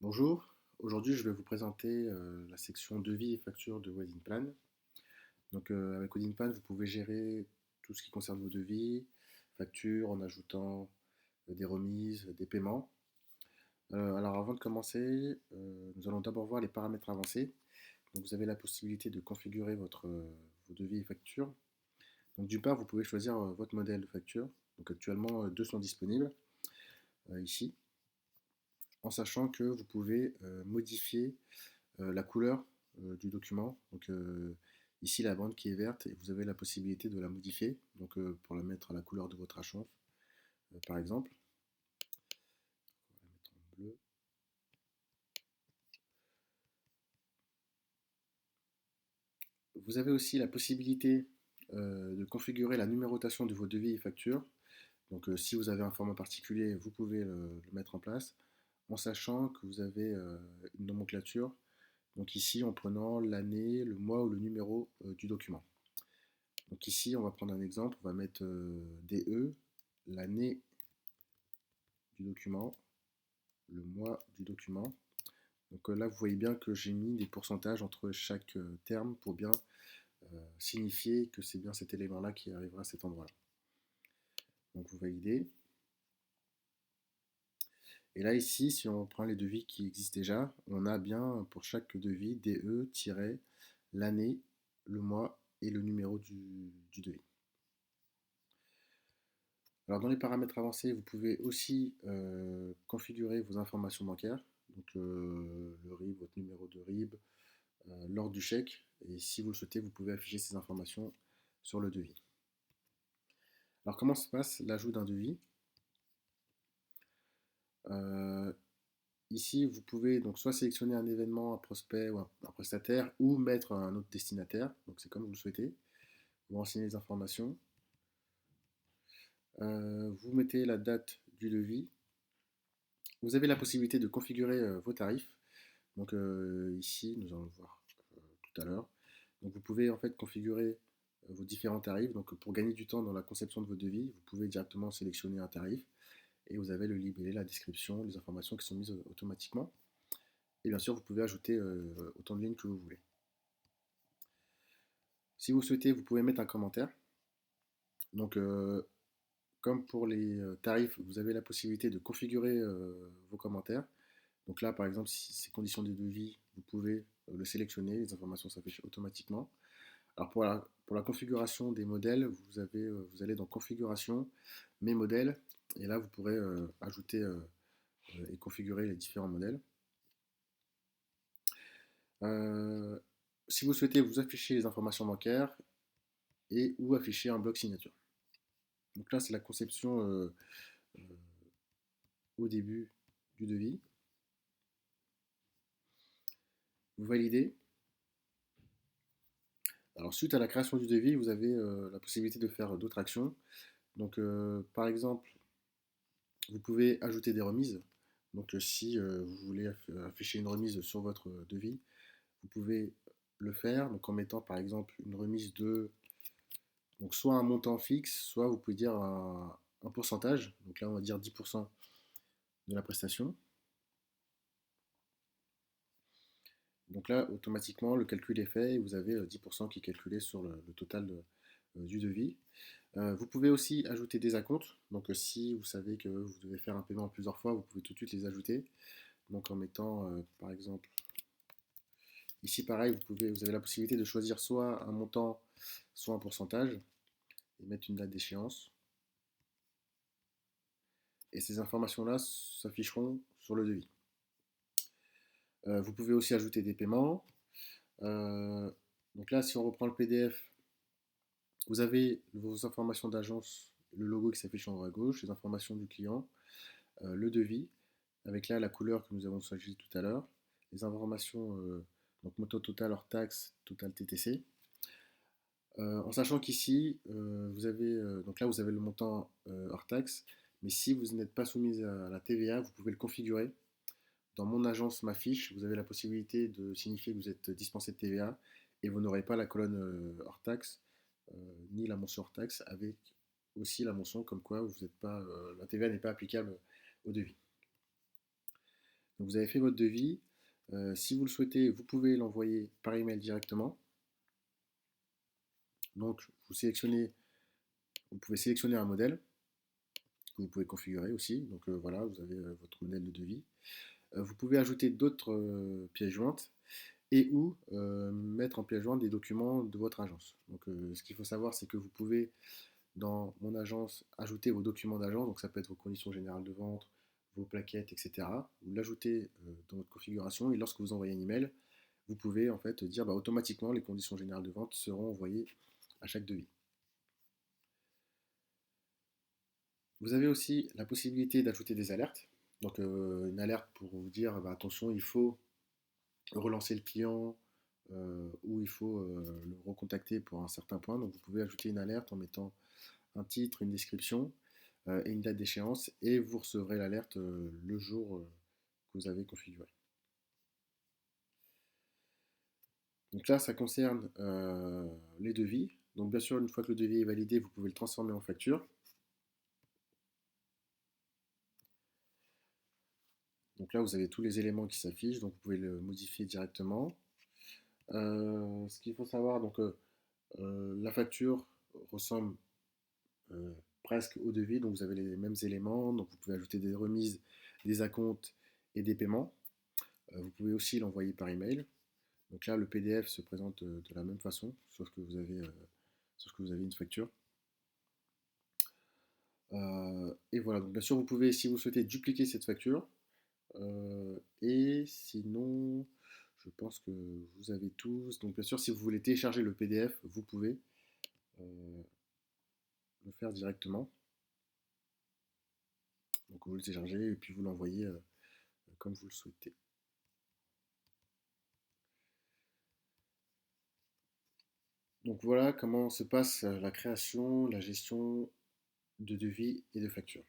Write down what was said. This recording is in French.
Bonjour, aujourd'hui je vais vous présenter la section devis et factures de Wedding Plan. Avec Wedding Plan, vous pouvez gérer tout ce qui concerne vos devis, factures en ajoutant des remises, des paiements. Alors avant de commencer, nous allons d'abord voir les paramètres avancés. Donc, vous avez la possibilité de configurer vos devis et factures. Donc d'une part, vous pouvez choisir votre modèle de facture. Donc actuellement, deux sont disponibles ici, en sachant que vous pouvez modifier la couleur du document. Ici la bande qui est verte et vous avez la possibilité de la modifier. Pour la mettre à la couleur de votre achanf, par exemple. On va la mettre en bleu. Vous avez aussi la possibilité de configurer la numérotation de vos devis et factures. Si vous avez un format particulier, vous pouvez le mettre en place en sachant que vous avez une nomenclature. Donc ici, en prenant l'année, le mois ou le numéro du document. Donc ici, on va prendre un exemple, on va mettre DE, l'année du document, le mois du document. Là, vous voyez bien que j'ai mis des pourcentages entre chaque terme pour bien signifier que c'est bien cet élément-là qui arrivera à cet endroit-là. Donc vous validez. Et là, ici, si on prend les devis qui existent déjà, on a bien pour chaque devis DE- l'année, le mois et le numéro du devis. Alors dans les paramètres avancés, vous pouvez aussi configurer vos informations bancaires, le RIB, votre numéro de RIB, l'ordre du chèque, et si vous le souhaitez, vous pouvez afficher ces informations sur le devis. Alors comment se passe l'ajout d'un devis? Euh, Ici, vous pouvez donc soit sélectionner un événement, un prospect ou un prestataire, ou mettre un autre destinataire, donc c'est comme vous le souhaitez. Vous renseignez les informations, vous mettez la date du devis. Vous avez la possibilité de configurer vos tarifs. Ici, nous allons le voir tout à l'heure. Donc vous pouvez en fait configurer vos différents tarifs. Donc pour gagner du temps dans la conception de vos devis, vous pouvez directement sélectionner un tarif et vous avez le libellé, la description, les informations qui sont mises automatiquement. Et bien sûr, vous pouvez ajouter autant de lignes que vous voulez. Si vous souhaitez, vous pouvez mettre un commentaire. Donc comme pour les tarifs, vous avez la possibilité de configurer vos commentaires. Donc là, par exemple, si c'est conditions de devis, vous pouvez le sélectionner, les informations s'affichent automatiquement. Alors pour la configuration des modèles, vous allez dans configuration, mes modèles, et là vous pourrez ajouter et configurer les différents modèles. Euh, Si vous souhaitez, vous affichez les informations bancaires et ou afficher un bloc signature. Donc là c'est la conception euh, au début du devis. Vous validez. Alors suite à la création du devis, vous avez la possibilité de faire d'autres actions. Par exemple, vous pouvez ajouter des remises. Si vous voulez afficher une remise sur votre devis, vous pouvez le faire en mettant par exemple une remise de soit un montant fixe, soit vous pouvez dire un pourcentage. Donc là, on va dire 10% de la prestation. Donc là, automatiquement, le calcul est fait et vous avez 10% qui est calculé sur le total du devis. Vous pouvez aussi ajouter des acomptes. Si vous savez que vous devez faire un paiement plusieurs fois, vous pouvez tout de suite les ajouter. Donc en mettant par exemple ici pareil, vous avez la possibilité de choisir soit un montant, soit un pourcentage et mettre une date d'échéance. Et ces informations-là s'afficheront sur le devis. Vous pouvez aussi ajouter des paiements. Euh, donc là, si on reprend le PDF, vous avez vos informations d'agence, le logo qui s'affiche en haut à gauche, les informations du client, le devis, avec là la couleur que nous avons choisie tout à l'heure, les informations, donc montant total hors taxe, total TTC. En sachant qu'ici, vous avez le montant hors taxe, mais si vous n'êtes pas soumis à la TVA, vous pouvez le configurer. Dans mon agence Ma Fiche, vous avez la possibilité de signifier que vous êtes dispensé de TVA et vous n'aurez pas la colonne hors taxe ni la mention hors taxe avec aussi la mention comme quoi vous êtes pas, la TVA n'est pas applicable au devis. Donc vous avez fait votre devis. Si vous le souhaitez, vous pouvez l'envoyer par email directement. Donc vous pouvez sélectionner un modèle que vous pouvez configurer aussi. Donc voilà, vous avez votre modèle de devis. Vous pouvez ajouter d'autres pièces jointes et ou mettre en pièce jointe des documents de votre agence. Donc ce qu'il faut savoir, c'est que vous pouvez dans mon agence ajouter vos documents d'agence, donc ça peut être vos conditions générales de vente, vos plaquettes, etc. Vous l'ajoutez dans votre configuration et lorsque vous envoyez un email, vous pouvez en fait dire bah, automatiquement les conditions générales de vente seront envoyées à chaque devis. Vous avez aussi la possibilité d'ajouter des alertes. Donc une alerte pour vous dire bah, attention, il faut relancer le client ou il faut le recontacter pour un certain point. Donc vous pouvez ajouter une alerte en mettant un titre, une description et une date d'échéance et vous recevrez l'alerte le jour que vous avez configuré. Donc là, ça concerne les devis. Donc bien sûr, une fois que le devis est validé, vous pouvez le transformer en facture. Donc là, vous avez tous les éléments qui s'affichent, donc vous pouvez le modifier directement. Ce qu'il faut savoir, donc la facture ressemble euh, presque au devis, donc vous avez les mêmes éléments, donc vous pouvez ajouter des remises, des acomptes et des paiements. Vous pouvez aussi l'envoyer par email. Donc là, le PDF se présente de la même façon, sauf que vous avez une facture. Et voilà, donc bien sûr, vous pouvez, si vous souhaitez, dupliquer cette facture. Et sinon, je pense que vous avez tous. Donc bien sûr, si vous voulez télécharger le PDF, vous pouvez euh, le faire directement. Donc vous le téléchargez et puis vous l'envoyez comme vous le souhaitez. Donc voilà comment se passe la création, la gestion de devis et de factures.